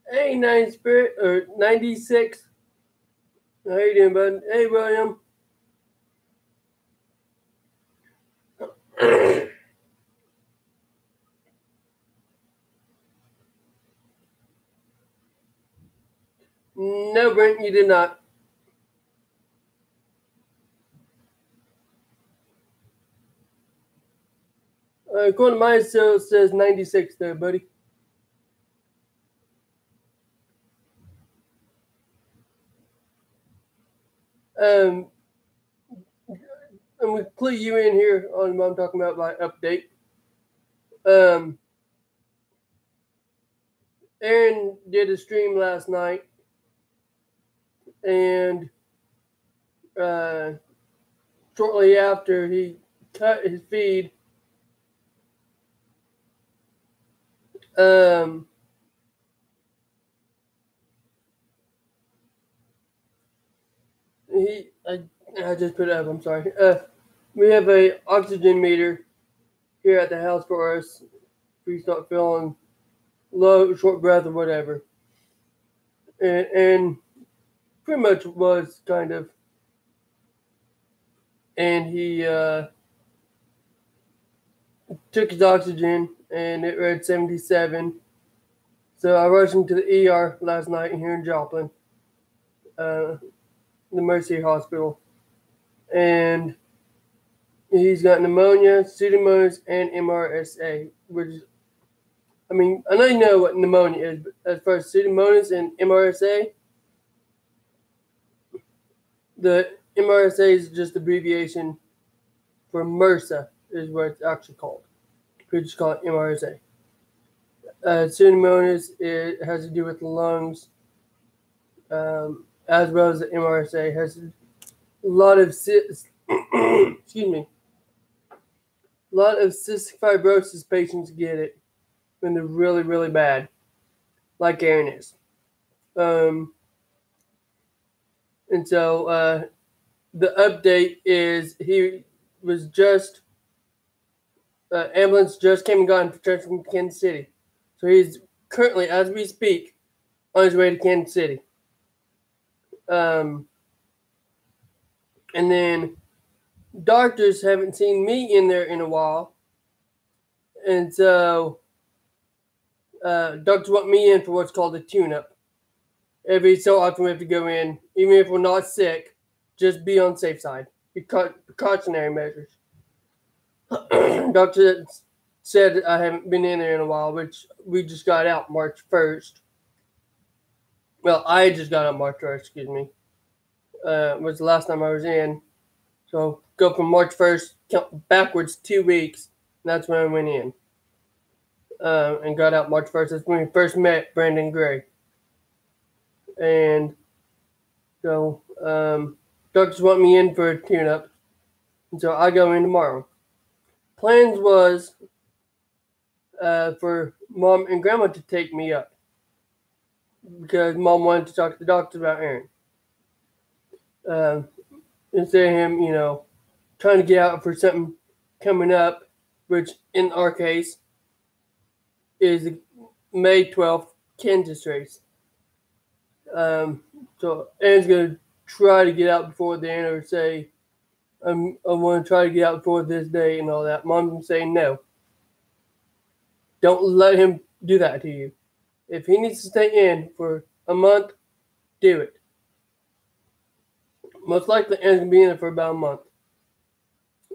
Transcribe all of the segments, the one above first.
Hey, 9 Spirit, or 96. How you doing, bud? Hey, William. No, Brent, you did not. According to mine, still says 96 there, buddy. Um, I'm going to clue you in here on what I'm talking about by update. Aaron did a stream last night, and shortly after he cut his feed, I just put it up. I'm sorry. We have a oxygen meter here at the house for us. If we start feeling low, short breath, or whatever, and pretty much was kind of, and he took his oxygen and it read 77. So I rushed him to the ER last night here in Joplin, the Mercy Hospital, and he's got pneumonia, pseudomonas, and MRSA, which, I mean, I know you know what pneumonia is, but as far as pseudomonas and MRSA, the MRSA is just abbreviation for MRSA, is what it's actually called. We just call it MRSA. Pseudomonas, it has to do with the lungs, as well as the MRSA. It has a lot of excuse me, a lot of cystic fibrosis patients get it when they're really, really bad, like Aaron is. And so the update is he was just ambulance just came and got him from Kansas City, so he's currently, as we speak, on his way to Kansas City. And then doctors haven't seen me in there in a while, and so doctors want me in for what's called a tune-up. Every so often we have to go in, even if we're not sick, just be on the safe side. Precautionary measures. Doctor said I haven't been in there in a while, which we just got out March 1st. Well, I just got out March 1st, excuse me. Was the last time I was in. So go from March 1st, count backwards 2 weeks, and that's when I went in. And got out March 1st. That's when we first met Brandon Gray. And so doctors want me in for a tune-up. And so I go in tomorrow. Plans was for Mom and Grandma to take me up, because Mom wanted to talk to the doctor about Aaron. Instead of him, trying to get out for something coming up, which in our case is the May 12th Kansas race. So Aaron's going to try to get out before then, or say, I want to try to get out before this day and all that. Mom's saying no. Don't let him do that to you. If he needs to stay in for a month, do it. Most likely Aaron's going to be in it for about a month.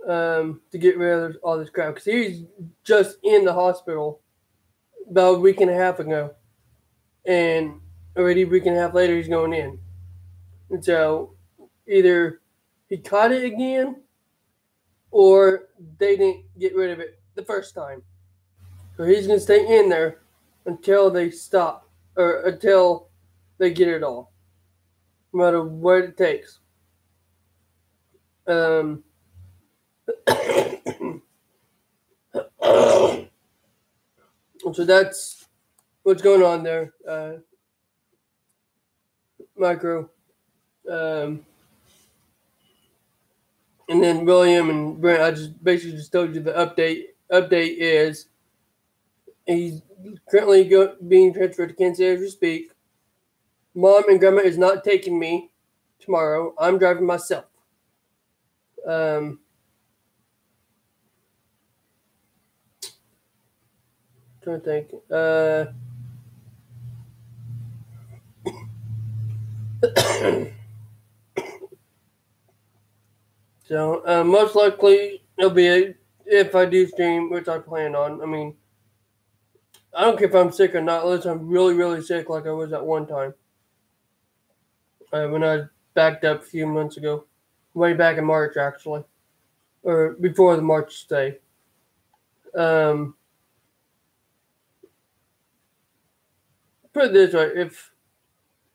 To get rid of all this crap. Because he's just in the hospital about a week and a half ago. And already a week and a half later, he's going in. And so either he caught it again, or they didn't get rid of it the first time. So he's going to stay in there until they stop, or until they get it all, no matter what it takes. So that's what's going on there, Micro. And then William and Brent, I just basically just told you the update. Update is He's currently being transferred to Kansas City as we speak. Mom and Grandma is not taking me tomorrow. I'm driving myself. Trying to think. So most likely it'll be if I do stream, which I plan on. I mean, I don't care if I'm sick or not, unless I'm really, really sick, like I was at one time when I backed up a few months ago, way back in March actually, or before the March stay. Put it this way: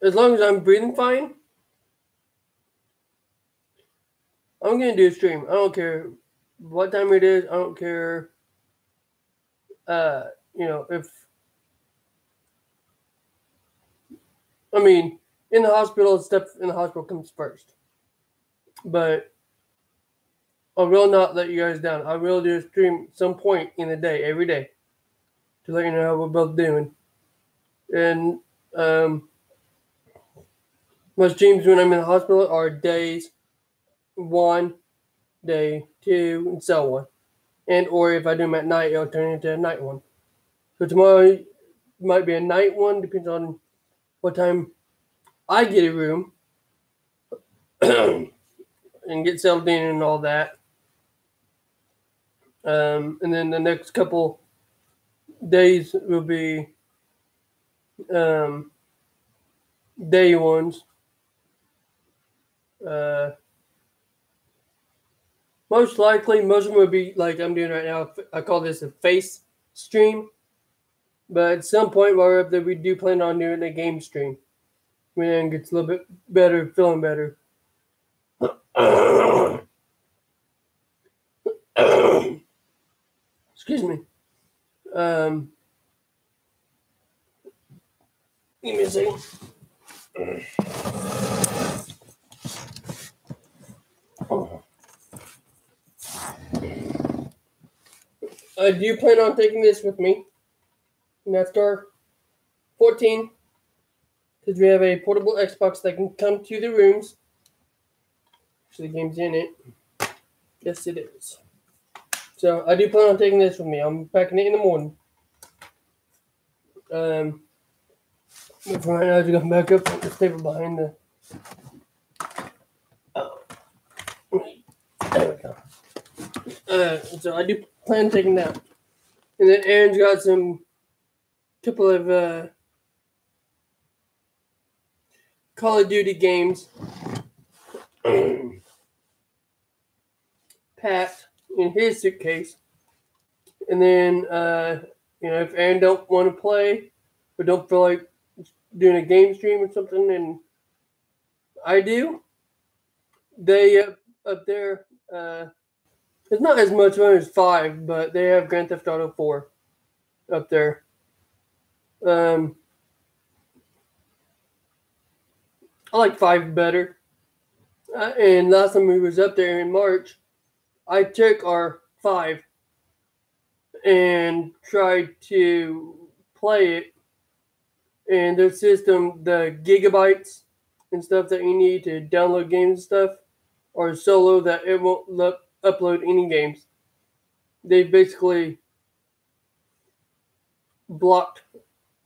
as long as I'm breathing fine, I'm gonna do a stream. I don't care what time it is. I don't care. If I mean in the hospital, stuff in the hospital comes first. But I will not let you guys down. I will do a stream some point in the day, every day, to let you know how we're both doing. And my streams when I'm in the hospital are days 1, day 2, and so on. And or if I do them at night, it'll turn into a night one. So tomorrow might be a night one, depends on what time I get a room and get settled in and all that. And then the next couple days will be day ones. Most likely, most of them will be like I'm doing right now. I call this a face stream. But at some point while we're up there, we do plan on doing a game stream. When it gets a little bit better, feeling better. Excuse me. Give me a second. Do you plan on taking this with me? NASCAR 14. Because we have a portable Xbox that can come to the rooms. Actually, the game's in it. Yes, it is. So I do plan on taking this with me. I'm packing it in the morning. But for right now, to go back up, put the paper behind the. Oh. There we go. So I do plan on taking that. And then Aaron's got couple of Call of Duty games. Packed in his suitcase. And then, if Aaron don't want to play or don't feel like doing a game stream or something, and I do, they up there, it's not as much fun as 5, but they have Grand Theft Auto 4 up there. I like 5 better. And last time we was up there in March, I took our 5 and tried to play it. And their system, the gigabytes and stuff that you need to download games and stuff, are so low that it won't upload any games. They basically blocked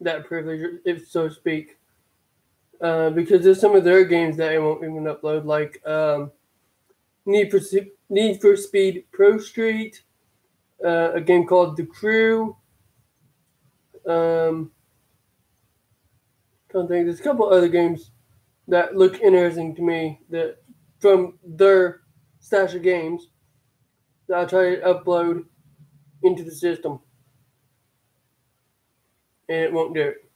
that privilege, if so to speak. Because there's some of their games that it won't even upload, like Need for Speed Pro Street, a game called The Crew. Can't think. There's a couple other games that look interesting to me that from their stash of games that I try to upload into the system, and it won't do it.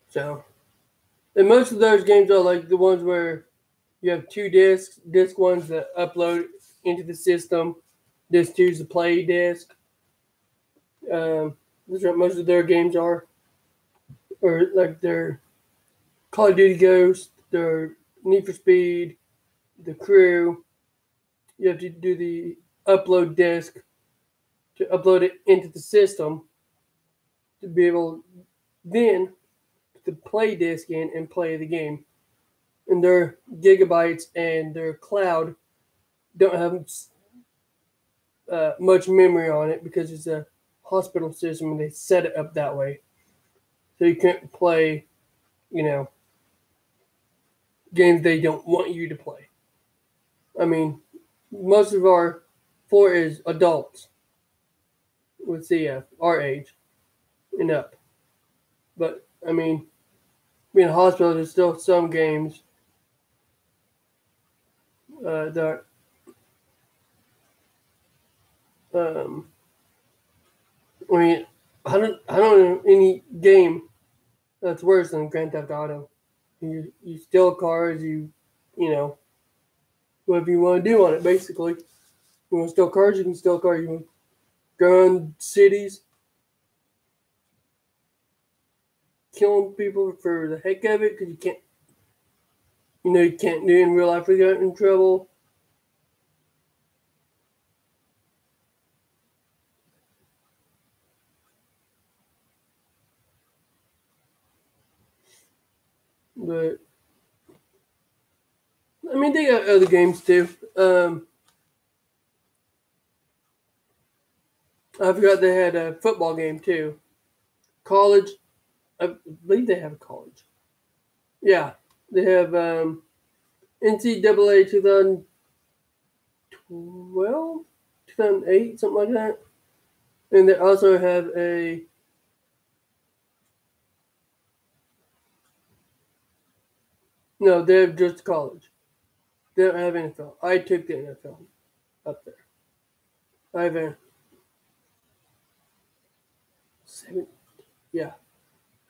So, and most of those games are like the ones where you have 2 discs. Disc 1's that upload into the system. Disc 2's the play disc. That's what most of their games are. Or like their Call of Duty Ghost, their Need for Speed, The Crew. You have to do the upload disc to upload it into the system. to be able then to play disc in and play the game. And their gigabytes and their cloud don't have much memory on it because it's a hospital system and they set it up that way. So you can't play, games they don't want you to play. I mean, most of our floor is adults with CF, our age and up. But, I mean, being a hospital, there's still some games that I don't know any game that's worse than Grand Theft Auto. You steal cars, whatever you want to do on it, basically. You want to steal cars, you can steal cars. You want to go in cities, killing people for the heck of it, because you can't do it in real life without getting in trouble. But, I mean, they got other games too. I forgot they had a football game too. College, I believe they have a college. Yeah, they have NCAA 2012, 2008, something like that. And they also have a no, they have just college. They don't have NFL. I took the NFL up there. I have a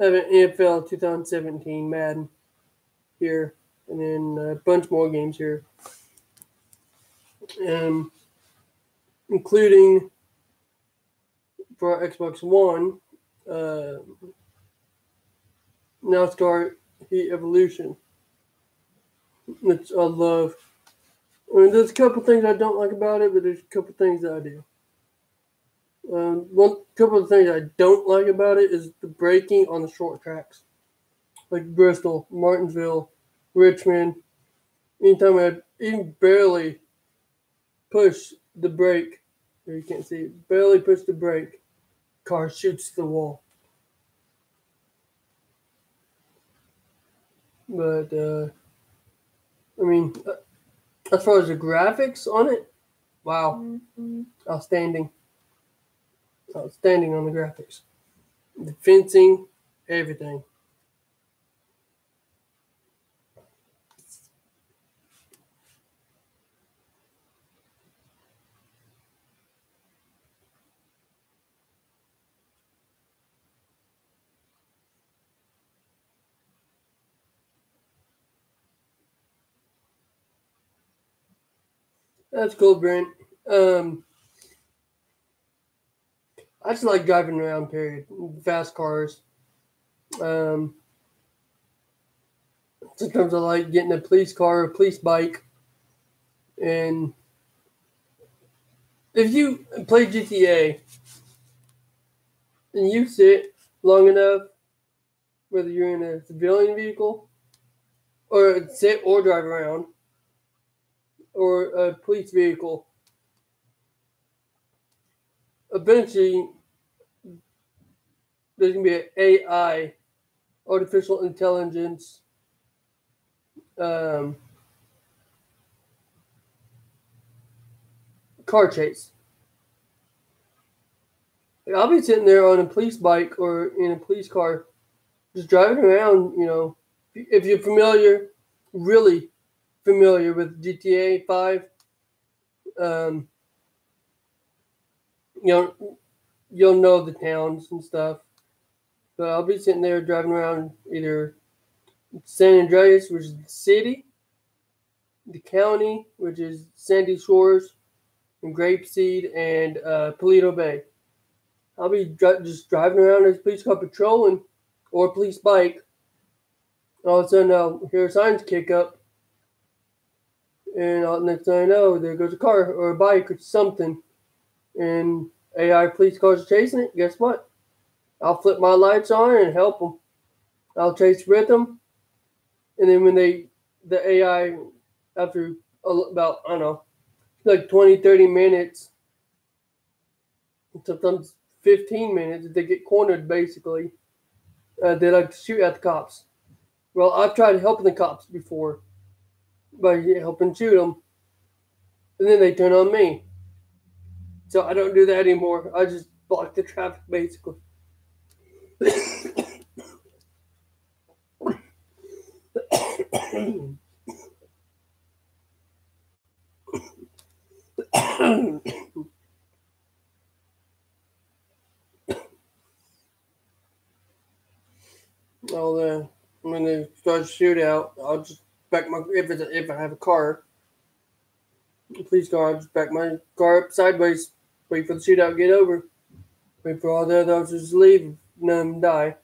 I have an NFL 2017 Madden here, and then a bunch more games here, including for Xbox One, NASCAR Heat Evolution, which I love. I mean, there's a couple things I don't like about it, but there's a couple things that I do. One couple of things I don't like about it is the braking on the short tracks, like Bristol, Martinsville, Richmond. Anytime I even barely push the brake, or you can't see it, barely push the brake, car shoots the wall. But I mean, as far as the graphics on it, wow, outstanding. Outstanding on the graphics. The fencing, everything. That's cool, Brent. I just like driving around, period. Fast cars. Sometimes I like getting a police car or a police bike. And if you play GTA and you sit long enough, whether you're in a civilian vehicle or sit or drive around or a police vehicle, eventually there's going to be an AI, artificial intelligence, car chase. I'll be sitting there on a police bike or in a police car, just driving around, if you're really familiar with GTA 5, you'll know the towns and stuff. But I'll be sitting there driving around either San Andreas, which is the city, the county, which is Sandy Shores, and Grapeseed, and Paleto Bay. I'll be just driving around as a police car patrolling or a police bike. All of a sudden, I'll hear signs kick up. And next thing I know, there goes a car or a bike or something. And AI police cars are chasing it. Guess what? I'll flip my lights on and help them. I'll chase with them, and then when the AI, after about, I don't know, like 20, 30 minutes, sometimes 15 minutes, they get cornered basically. They like to shoot at the cops. Well, I've tried helping the cops before by helping shoot them, and then they turn on me. So I don't do that anymore. I just block the traffic basically. When they start a shootout, I'll just back my if I have a car, a police car, I'll just back my car up sideways, wait for the shootout to get over, wait for all the other officers to leave, none of them die,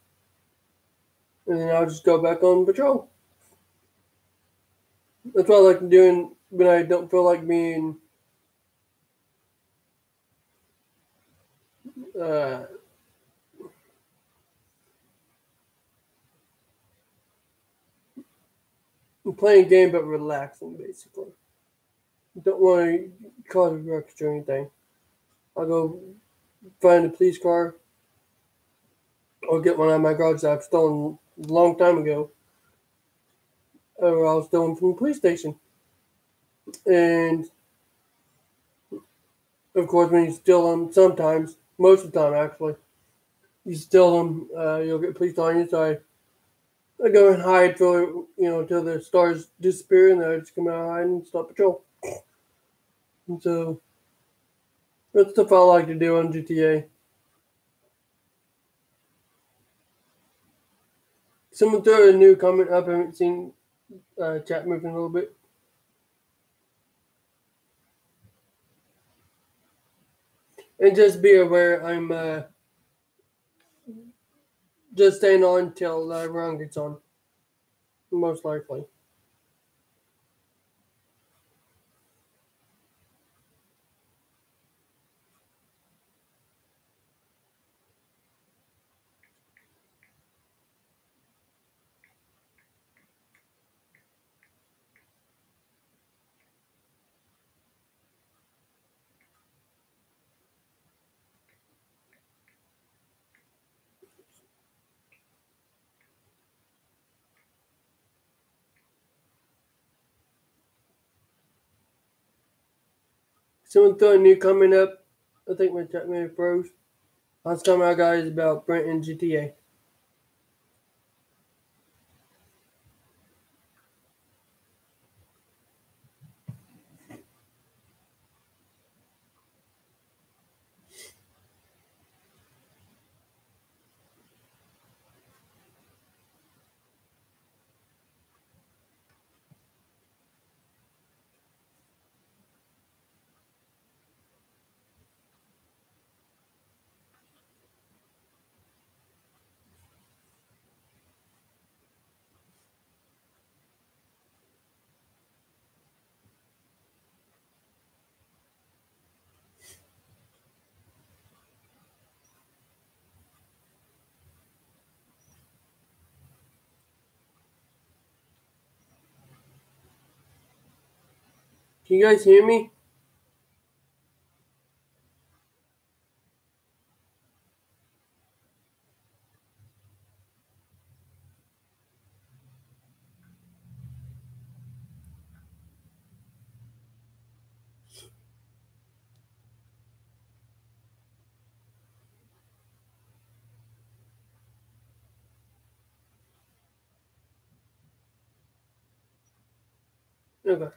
and then I'll just go back on patrol. That's what I like doing when I don't feel like being uh, playing a game but relaxing basically. Don't want to cause a ruckus or anything. I'll go find a police car or get one out of my garage that I've stolen a long time ago. Or I was stolen from the police station. And of course, when you steal them, sometimes, most of the time actually, you steal them, you'll get police on you. So I go and hide for, until the stars disappear, and then I just come out and hide and stop patrol. And so that's stuff I like to do on GTA. Someone throw a new comment up. I haven't seen chat moving a little bit. And just be aware, I'm just staying on till everyone gets on, most likely. Someone throw a new comment up. I think my chat may have froze. Last comment I got is about Brent and GTA. Can you guys hear me? Okay.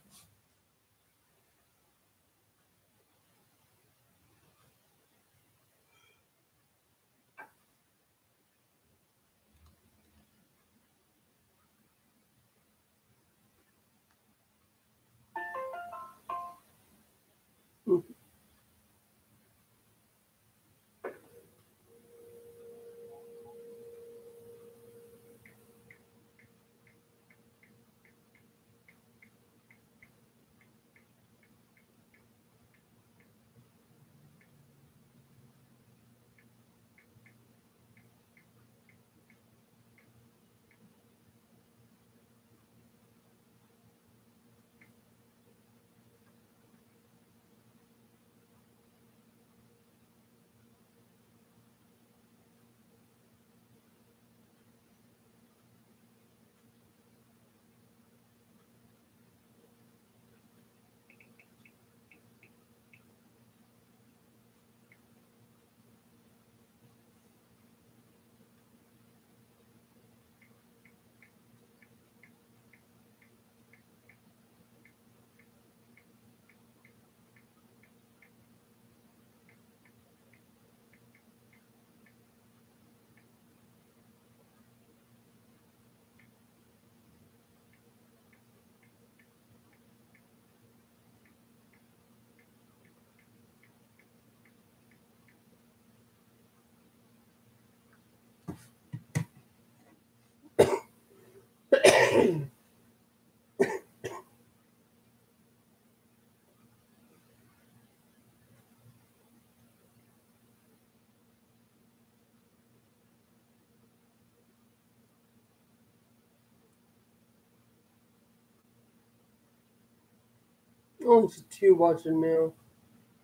Only two watching now.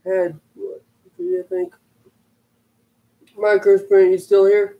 Had what? Three, I think. Microsprint, you still here?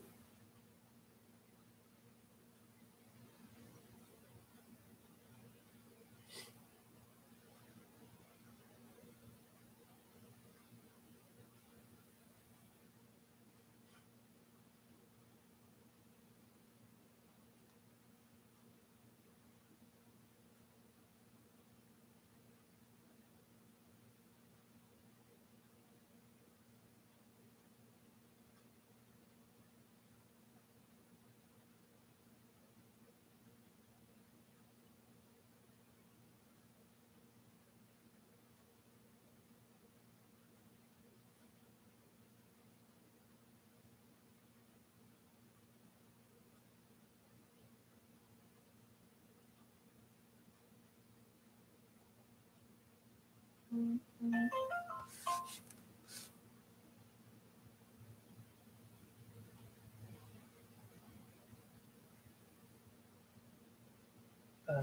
Uh,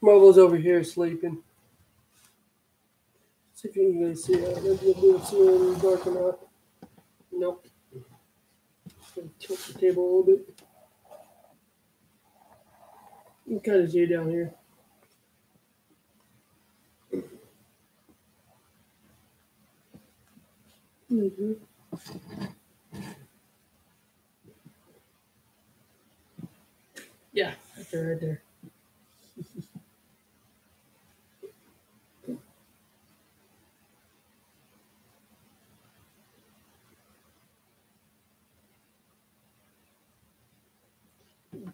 Marvel's over here sleeping. See if you can guys see it. Maybe you'll be able to see it in the dark or not. Nope. Gonna tilt the table a little bit. You can kind of see it down here. Mm-hmm. Yeah, right there, right there.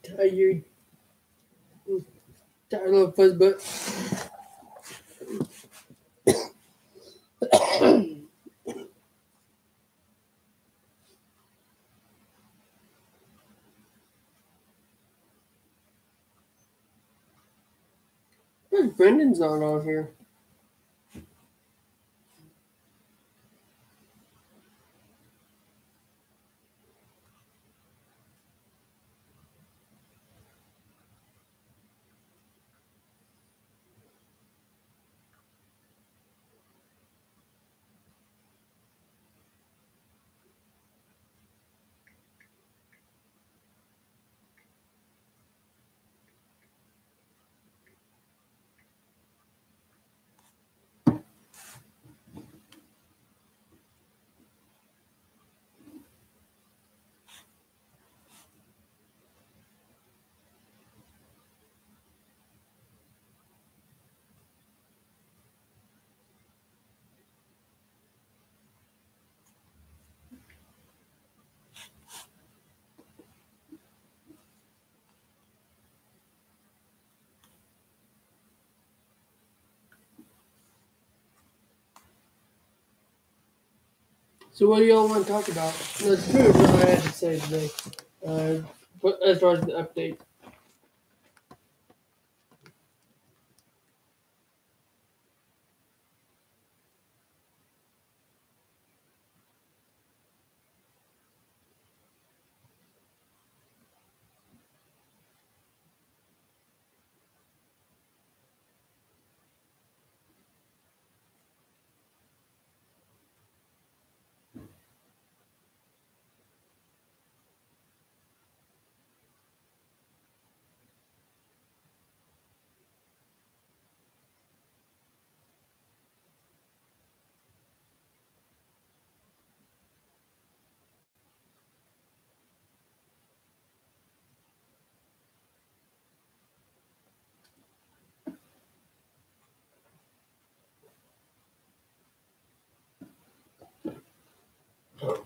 Tired. Tired little fuzz butt. Brendan's not on here. So what do y'all want to talk about? That's pretty much what I had to say today. But as far as the update. Can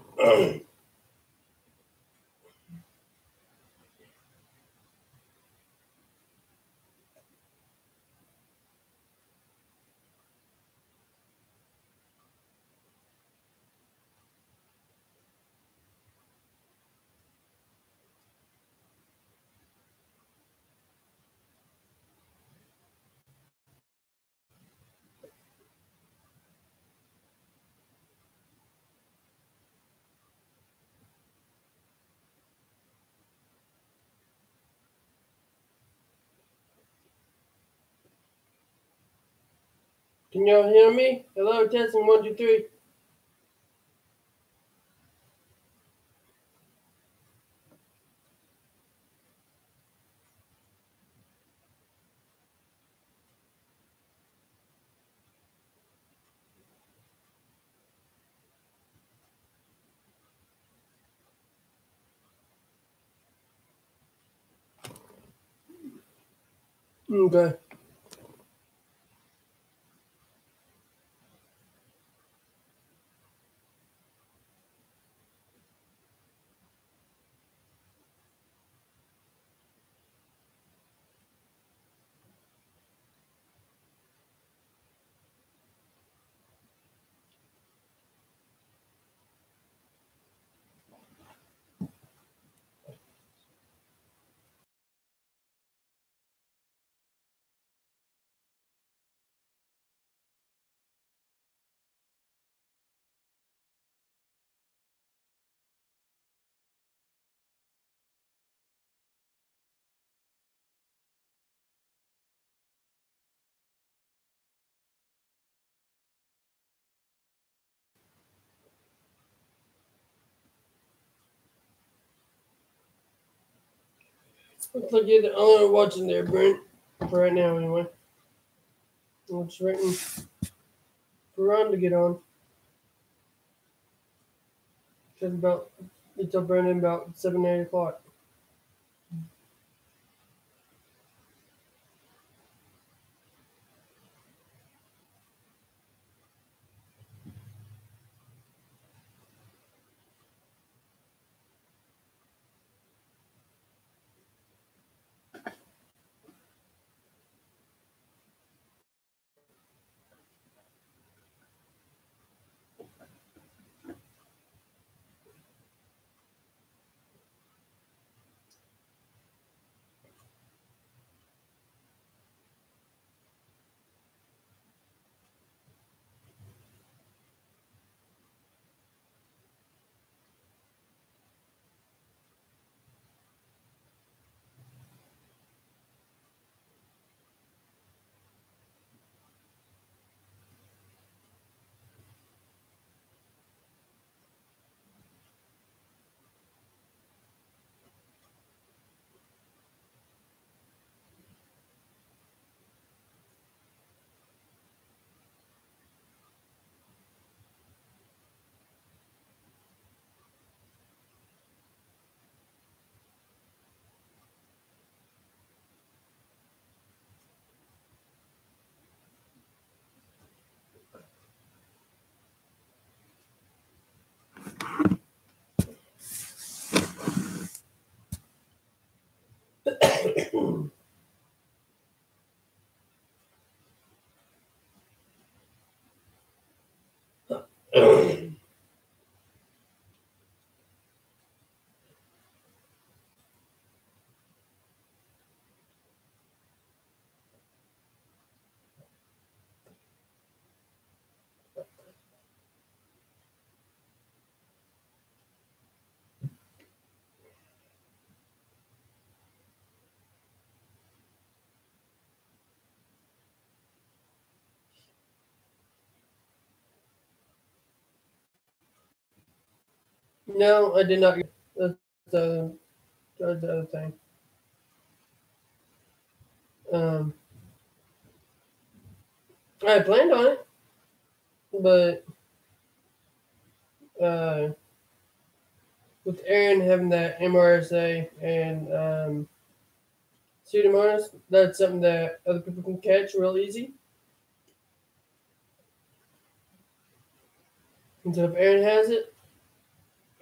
y'all hear me? Hello, testing 1, 2, 3. Okay. Looks like you're the only one watching there, Brent. For right now, anyway. I'm just waiting for Ron to get on. It's up Brandon about 7, 8 o'clock. No, I did not. That's that's the other thing. Um, I planned on it, but uh, with Aaron having that MRSA and Pseudomonas, that's something that other people can catch real easy. And so if Aaron has it,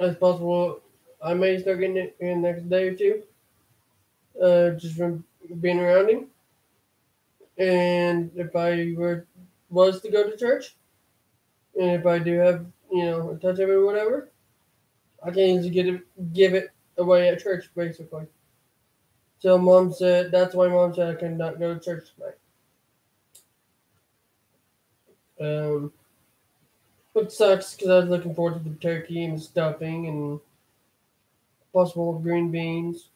It's possible I may start getting it in the next day or two, just from being around him. And if I was to go to church, and if I do have a touch of it or whatever, I can easily give it away at church basically. So that's why mom said I could not go to church tonight. Which sucks because I was looking forward to the turkey and stuffing and possible green beans.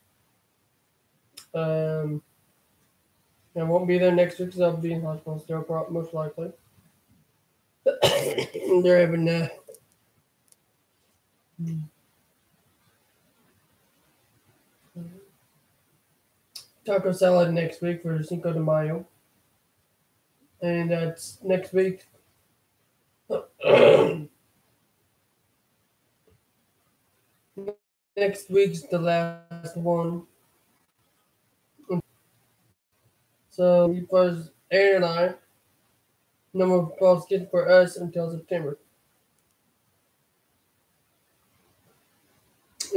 I won't be there next week because I'll be in hospital still, most likely. They're having taco salad next week for Cinco de Mayo, and that's next week. Next week's the last one. So it was Aaron and I. No more false kids for us until September.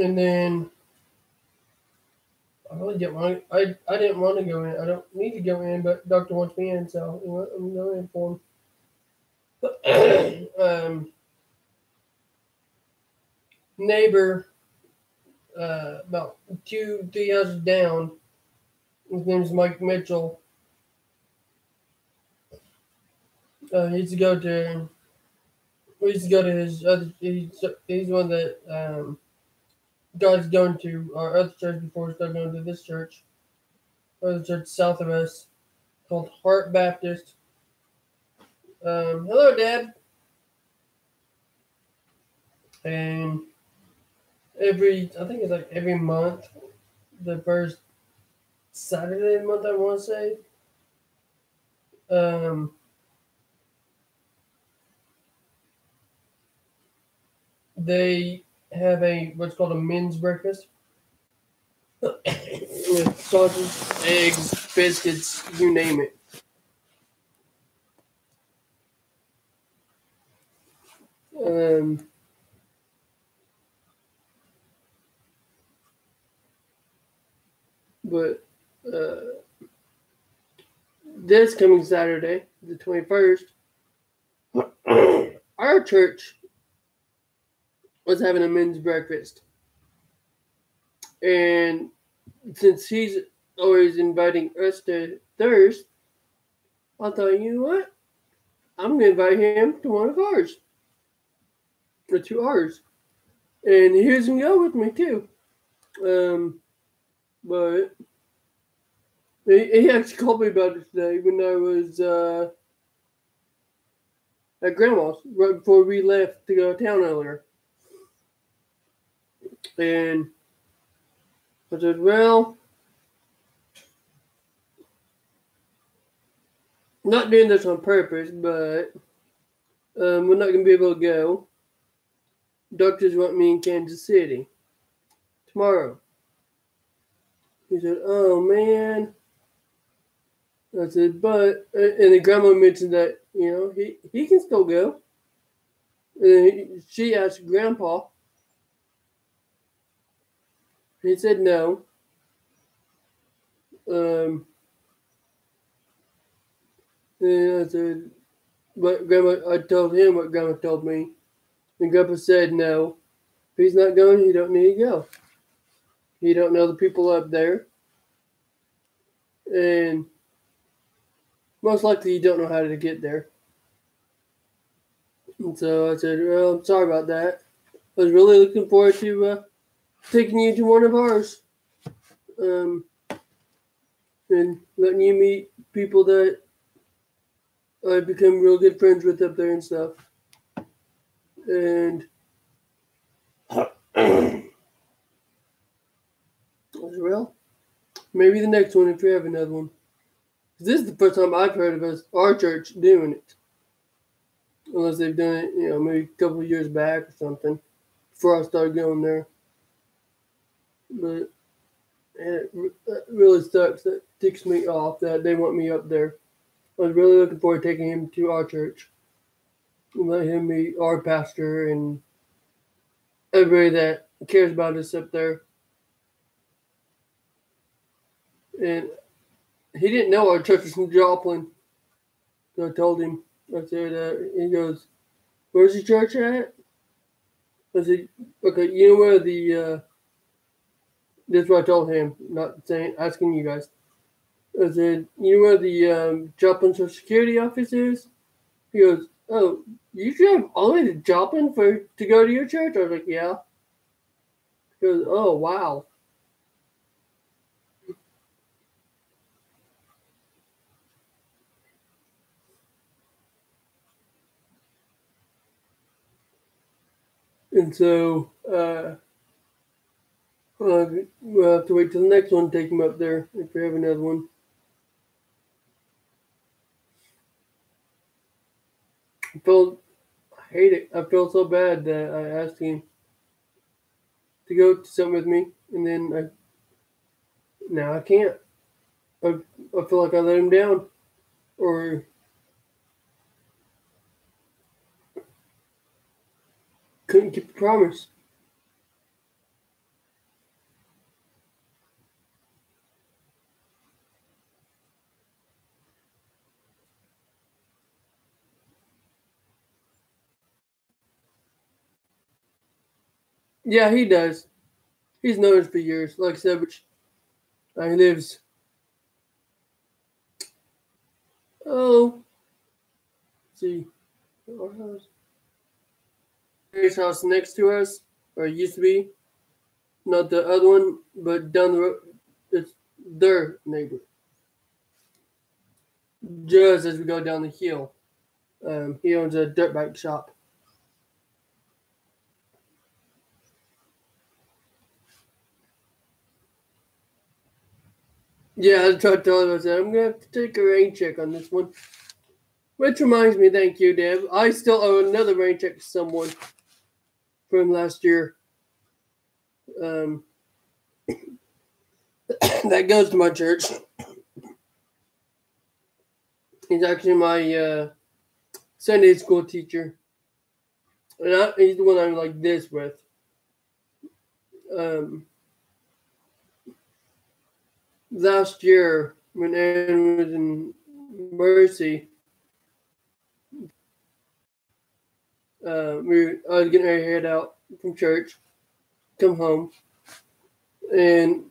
And then I really didn't want. I didn't want to go in. I don't need to go in, but doctor wants me in, so I'm going in for him. Neighbor, about 2-3 houses down. His name's Mike Mitchell. He used to go to. We used to go to his other. He's one that God's going to our other church before we started going to this church. Other church south of us called Heart Baptist. Hello, Dad. And I think it's like every month, the first Saturday of the month, I want to say. They have what's called a men's breakfast with sausage, eggs, biscuits, you name it. But this coming Saturday, the 21st, our church was having a men's breakfast. And since he's always inviting us to theirs, I thought, you know what? I'm going to invite him to one of ours. Or to ours. And he was going to go with me too. But he actually called me about it today when I was at Grandma's right before we left to go to town earlier. And I said, well, not doing this on purpose, but we're not going to be able to go. Doctors want me in Kansas City tomorrow. He said, oh, man. I said, but, and the grandma mentioned that, he can still go. And she asked Grandpa. He said no. And I said, but I told him what Grandma told me. And Grandpa said no. If he's not going, he don't need to go. He don't know the people up there. And most likely you don't know how to get there. And so I said, well, I'm sorry about that. I was really looking forward to taking you to one of ours. And letting you meet people that I've become real good friends with up there and stuff. And well, maybe the next one if you have another one. This is the first time I've heard of our church doing it. Unless they've done it, maybe a couple of years back or something before I started going there. But it really sucks. That ticks me off that they want me up there. I was really looking forward to taking him to our church and let him meet our pastor and everybody that cares about us up there. And he didn't know our church was from Joplin. So I told him. I said, he goes, "Where's the church at?" I said, "Okay, you know where the." This is what I told him, not saying asking you guys. I said, "You know where the Joplin Social Security office is?" He goes, "Oh, you drive all the way to Joplin to go to your church?" I was like, "Yeah." He goes, "Oh, wow." And so we'll have to wait till the next one to take him up there if we have another one. I felt I hate it. I felt so bad that I asked him to go to something with me, and then now I can't. I, I feel like I let him down, or couldn't keep the promise. Yeah, he does. He's known us for years. Like I said, which he lives. Oh, let's see, our house. His house next to us, or it used to be, not the other one, but down the road. It's their neighbor. Just as we go down the hill, he owns a dirt bike shop. Yeah, I tried to tell him, I said, I'm going to have to take a rain check on this one. Which reminds me, thank you, Deb. I still owe another rain check to someone from last year. Um, that goes to my church. He's actually my Sunday school teacher. And he's the one I'm like this with. Um, Last year, when Aaron was in Mercy, I was getting ready to head out from church, come home, and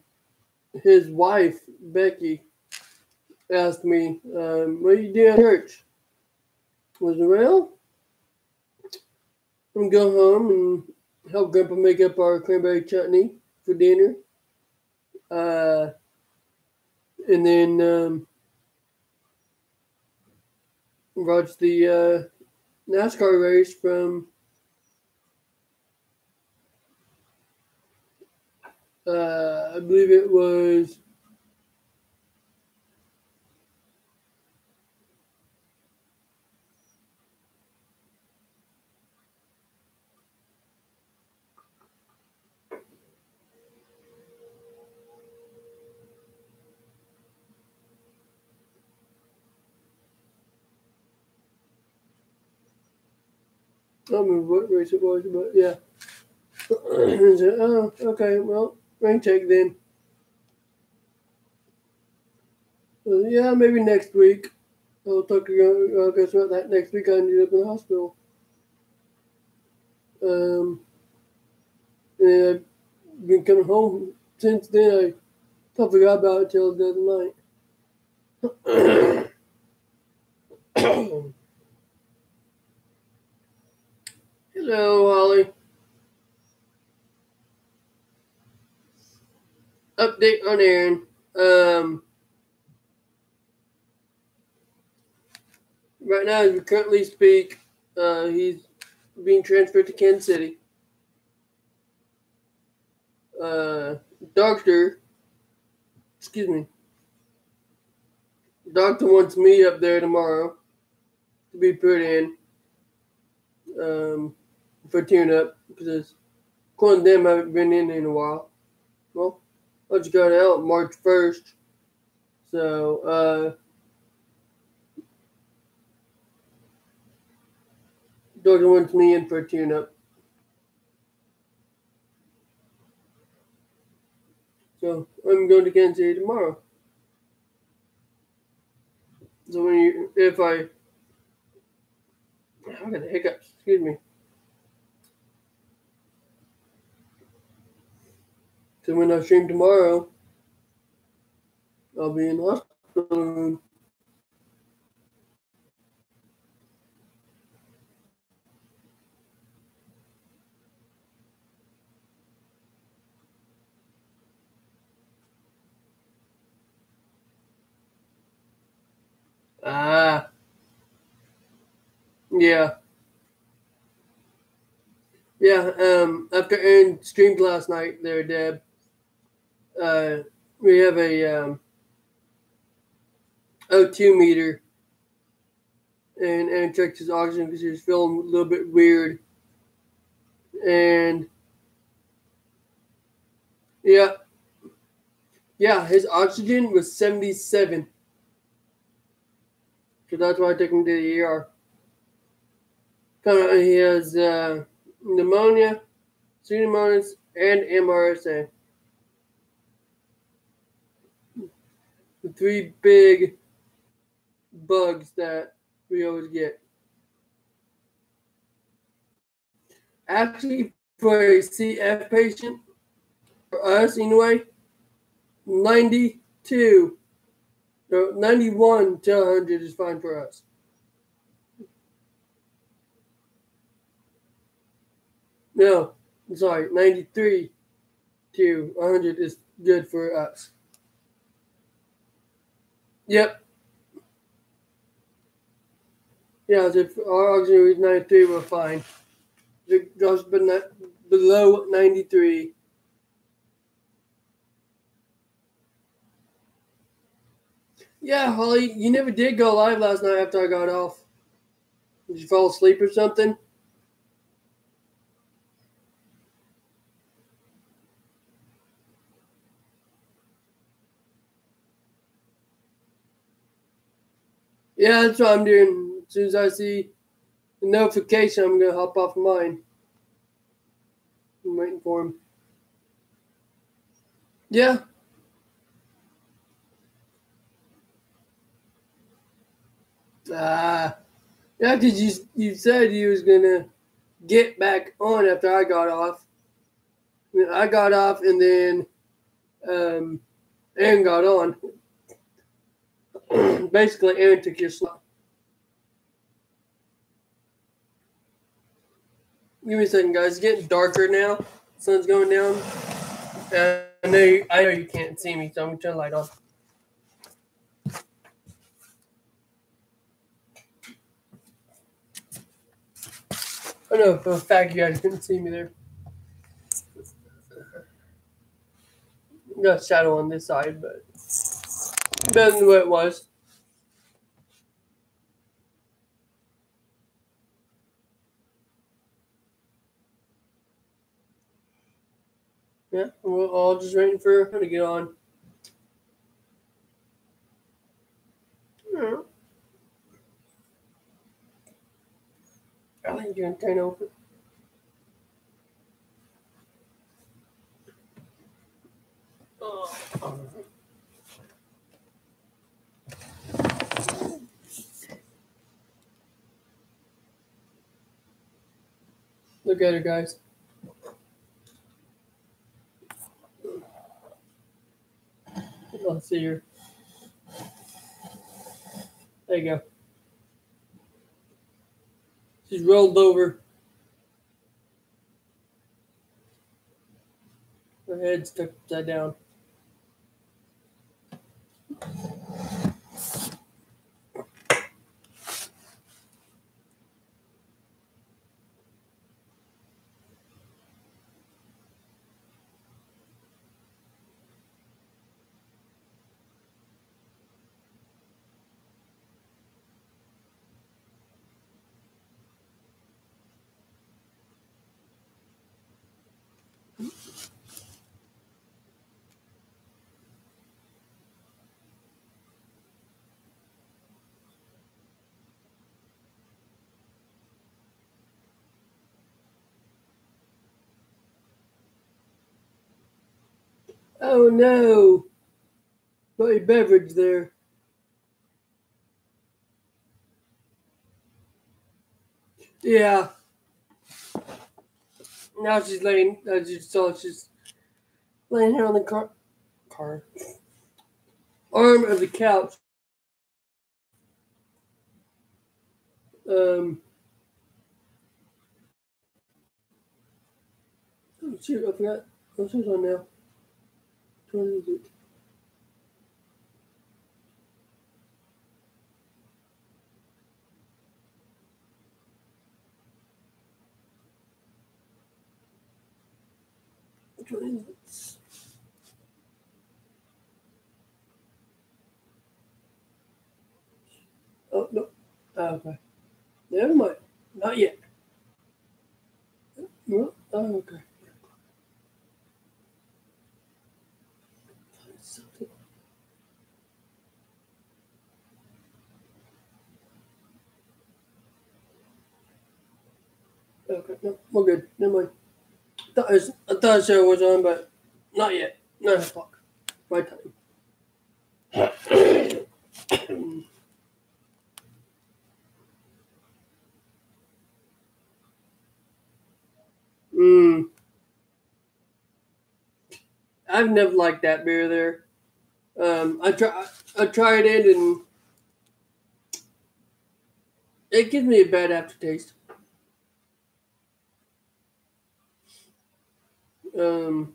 his wife, Becky, asked me, "What are you doing at church?" I was like, "Well, I'm going to go home and help Grandpa make up our cranberry chutney for dinner. Uh, and then watch the NASCAR race from I believe it was I don't remember what race it was, but yeah." I said, "Oh, okay, well, rain check then." Yeah, maybe next week. I'll talk to you. Guess what? That next week I ended up in the hospital. Um, and I've been coming home since then. I forgot about it till the other night. Hello, Holly. Update on Aaron. Um, right now, as we currently speak, he's being transferred to Kansas City. Uh, doctor, excuse me, doctor wants me up there tomorrow to be put in for tune-up because according to them, I haven't been in a while. Well, I just got out March 1st, so doctor wants me in for a tune-up. So I'm going to Kansas City tomorrow. So I got the hiccups. Excuse me. So when I stream tomorrow, I'll be in the hospital room. Ah, yeah. Yeah, after Aaron streamed last night there, Deb, we have a O2 meter, and Aaron checked his oxygen because he was feeling a little bit weird. And yeah, his oxygen was 77. So that's why I took him to the ER. He has pneumonia, pseudomonas, and MRSA. The three big bugs that we always get. Actually, for a CF patient, for us anyway, 92, no, 91 to 100 is fine for us. No, I'm sorry, 93 to 100 is good for us. Yep. Yeah, if our oxygen reads 93, we're fine. If it goes below 93. Yeah, Holly, you never did go live last night after I got off. Did you fall asleep or something? Yeah, that's what I'm doing. As soon as I see the notification, I'm going to hop off mine. I'm waiting for him. Yeah. Yeah, because you said you was going to get back on after I got off. I got off and then Aaron got on. Basically, Aaron took your slot. Give me a second, guys. It's getting darker now. Sun's going down. I know you can't see me, so I'm going to turn the light on. I know for a fact you guys couldn't see me there. Got a shadow on this side, but better than what it was. Yeah, we're all just waiting for her to get on. Yeah. I think you're going to turn over. Oh. Look at her, guys. Let's see her. There you go. She's rolled over. Her head's stuck upside down. Oh no! Got a beverage there. Yeah. Now she's laying. I just saw she's laying here on the car arm of the couch. Oh shoot! I forgot. What's this on now? 20. Oh no. Oh, okay. Never mind. Not yet. No. Oh, okay. Okay. No, we're good. Never mind. I thought the show was on, but not yet. 9 o'clock. Right time. I've never liked that beer there. I tried it and it gives me a bad aftertaste. For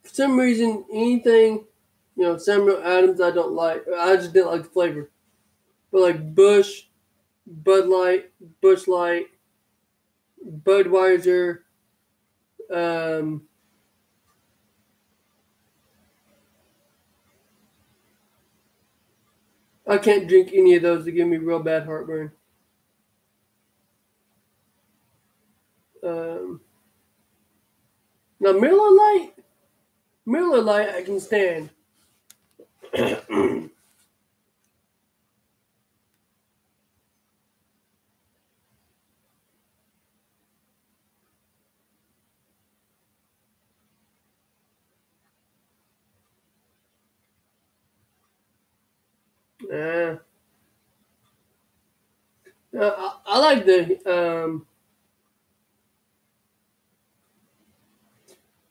some reason, anything, Samuel Adams, I don't like. I just didn't like the flavor. But like Busch, Bud Light, Busch Light, Budweiser, I can't drink any of those. They give me real bad heartburn. Now Miller Lite, I can stand. I like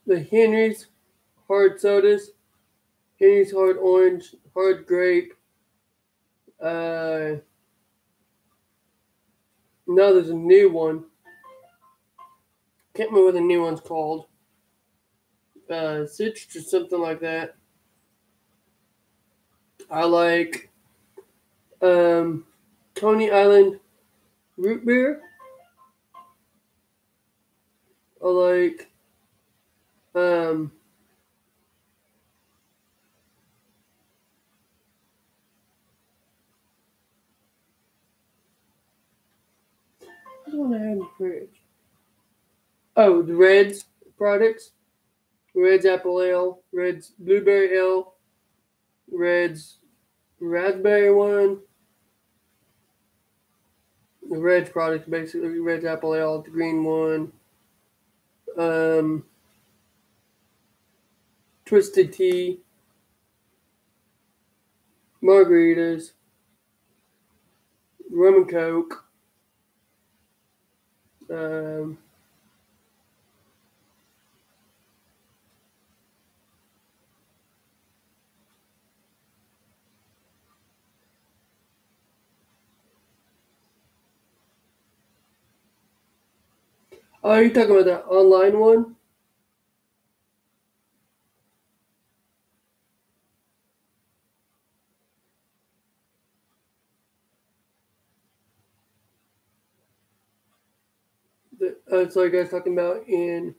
the Henry's hard sodas, Henry's hard orange, hard grape. Now there's a new one. Can't remember what the new one's called. Citrus or something like that. I like Coney Island root beer. I like what do I have in the fridge? Oh, the Reds products. Reds Apple Ale, Reds Blueberry Ale, Reds Raspberry one. The Reds products, basically Reds Apple Ale, the green one. Twisted Tea, margaritas, rum and coke. Oh, are you talking about that online one? It's like I was talking about in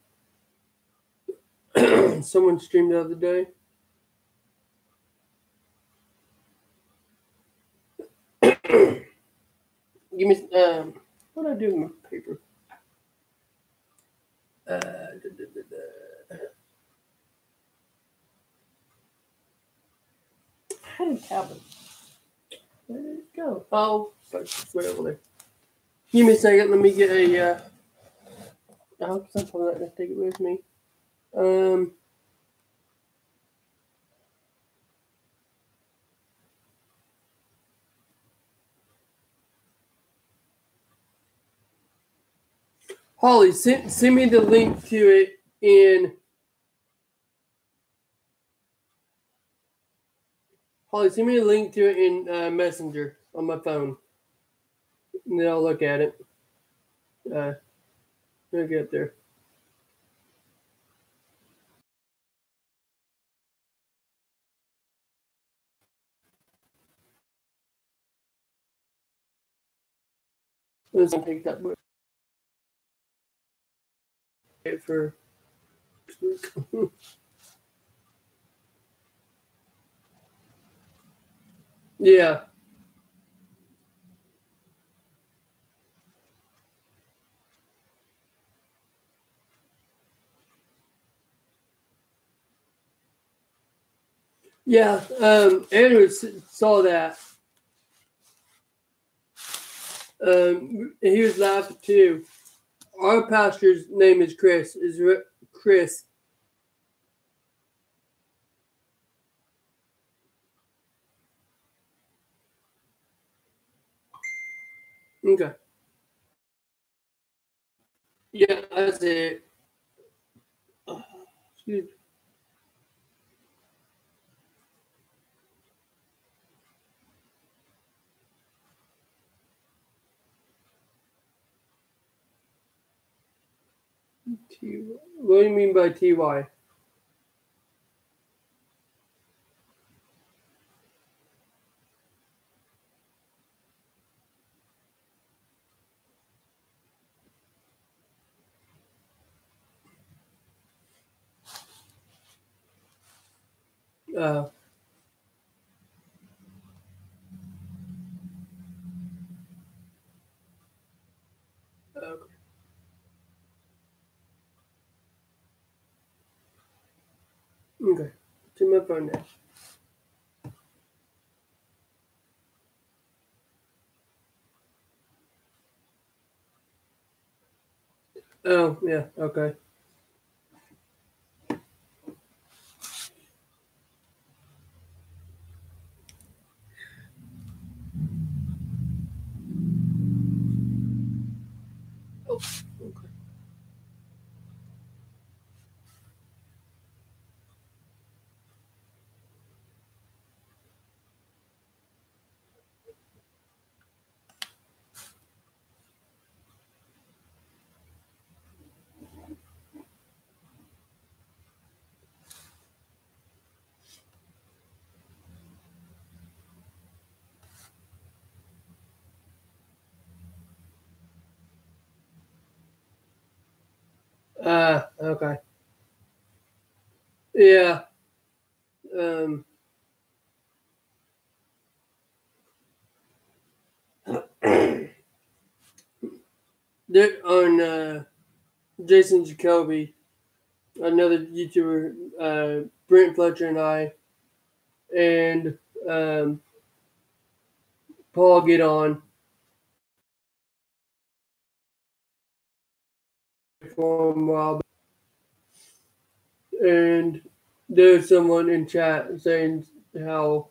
someone streamed the other day. Give me what did I do with my paper? I had a tablet. Where did it go? Oh, it's right over there. Give me a second. Let me get a. I hope I'm probably not going to take it with me. Um, Holly, send me the link to it in. Holly, send me a link to it in Messenger on my phone, and then I'll look at it. I'll get there. Let's take that book for. Yeah. Yeah, Andrew saw that. He was laughing too. Our pastor's name is Chris. Chris. Okay. Yeah, that's it. Excuse me. What do you mean by TY? Uh, okay. Okay. To my phone now. Oh, yeah. Okay. Oh, okay. Okay. Yeah. Um, they're on Jason Jacoby, another YouTuber, Brent Fletcher and I, and Paul get on for a while, and there's someone in chat saying how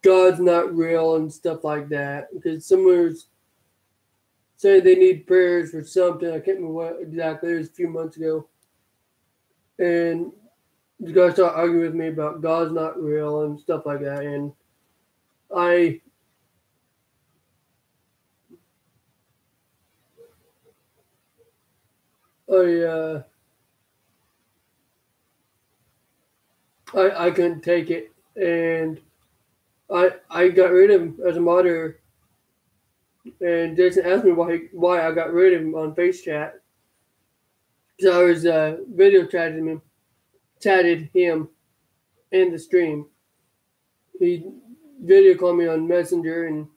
God's not real and stuff like that. Because someone was saying they need prayers for something. I can't remember what exactly. It was a few months ago, and you guys start arguing with me about God's not real and stuff like that. And I, I, uh, I couldn't take it, and I got rid of him as a moderator. And Jason asked me why I got rid of him on Face Chat. So I was video chatted him in the stream. He video called me on Messenger, and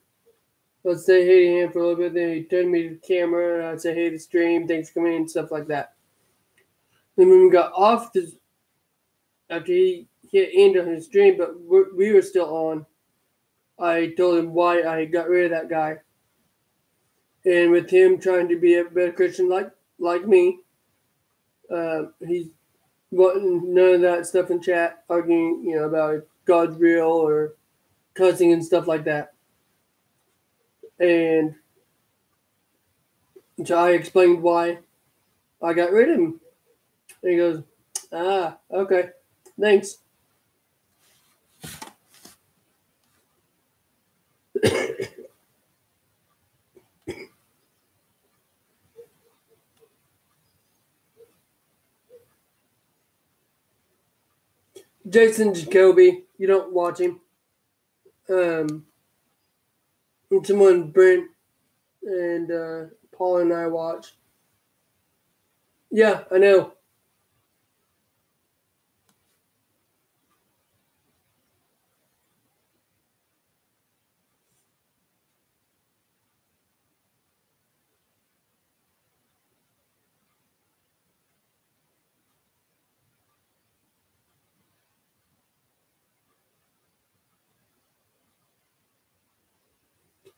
I'd say hey to him for a little bit. Then he'd turn me to the camera, and I'd say hey to the stream, thanks for coming in, stuff like that. Then when we got off after he hit end on his stream, but we were still on, I told him why I got rid of that guy. And with him trying to be a better Christian like me, he none of that stuff in chat, arguing, about God's real or cussing and stuff like that. And so I explained why I got rid of him. And he goes, okay, thanks. Jason Jacoby, you don't watch him. And someone Brent and Paul and I watch. Yeah, I know.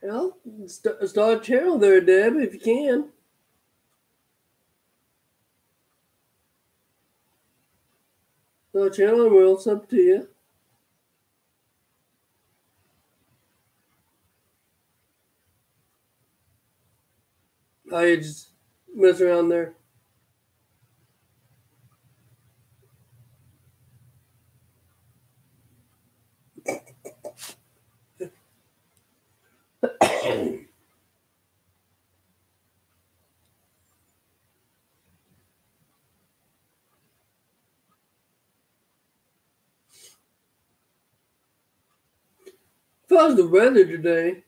Well, start a channel there, Deb, if you can. Start a channel and we'll sub to you. I just mess around there. As far as the weather today,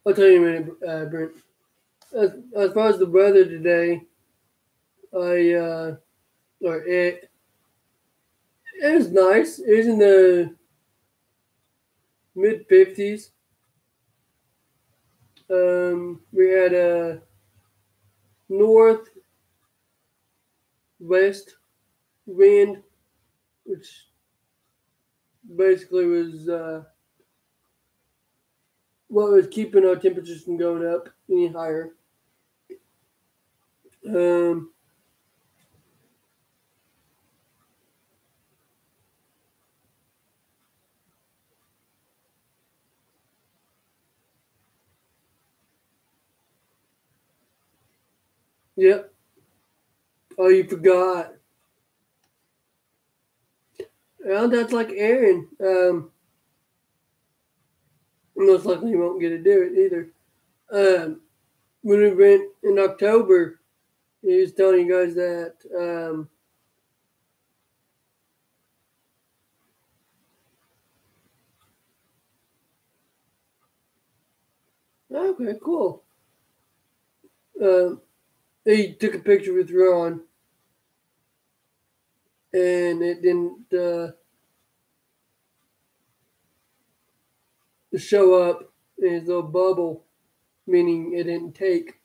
I'll tell you in a minute, Brent. As far as the weather today, it was nice. It was in the mid 50s. We had a northwest wind, which basically was what was keeping our temperatures from going up any higher. Yep. Oh, you forgot. Well, that's like Aaron. Most likely he won't get to do it either. When we went in October, he was telling you guys that okay, cool. He took a picture with Ron, and it didn't show up in his little bubble, meaning it didn't take.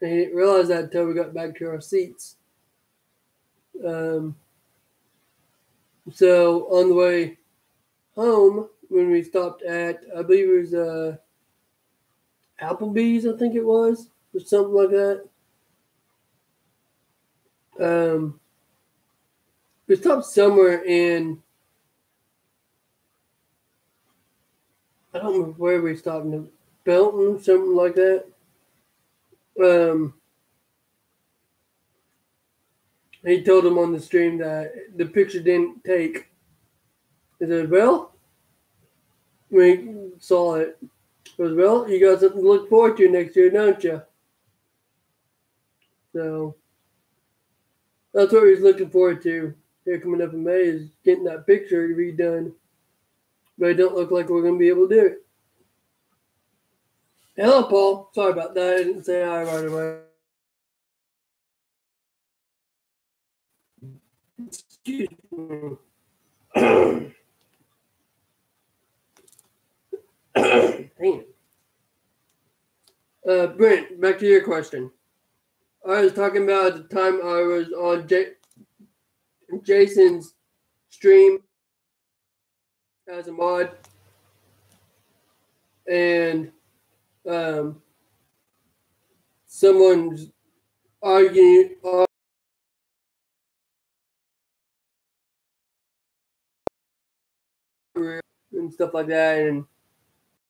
And he didn't realize that until we got back to our seats. So on the way home, when we stopped at, I believe it was Applebee's, I think it was, or something like that. We stopped somewhere in, I don't remember where we stopped, in Belton, something like that. He told him on the stream that the picture didn't take. He said, well, we saw it. He goes, well, you got something to look forward to next year, don't you? So that's what he's looking forward to here coming up in May, is getting that picture redone. But it don't look like we're going to be able to do it. Hello, Paul. Sorry about that. I didn't say hi right away. Excuse me. Damn. Brent, back to your question. I was talking about the time I was on Jason's stream as a mod. and someone's arguing and stuff like that, and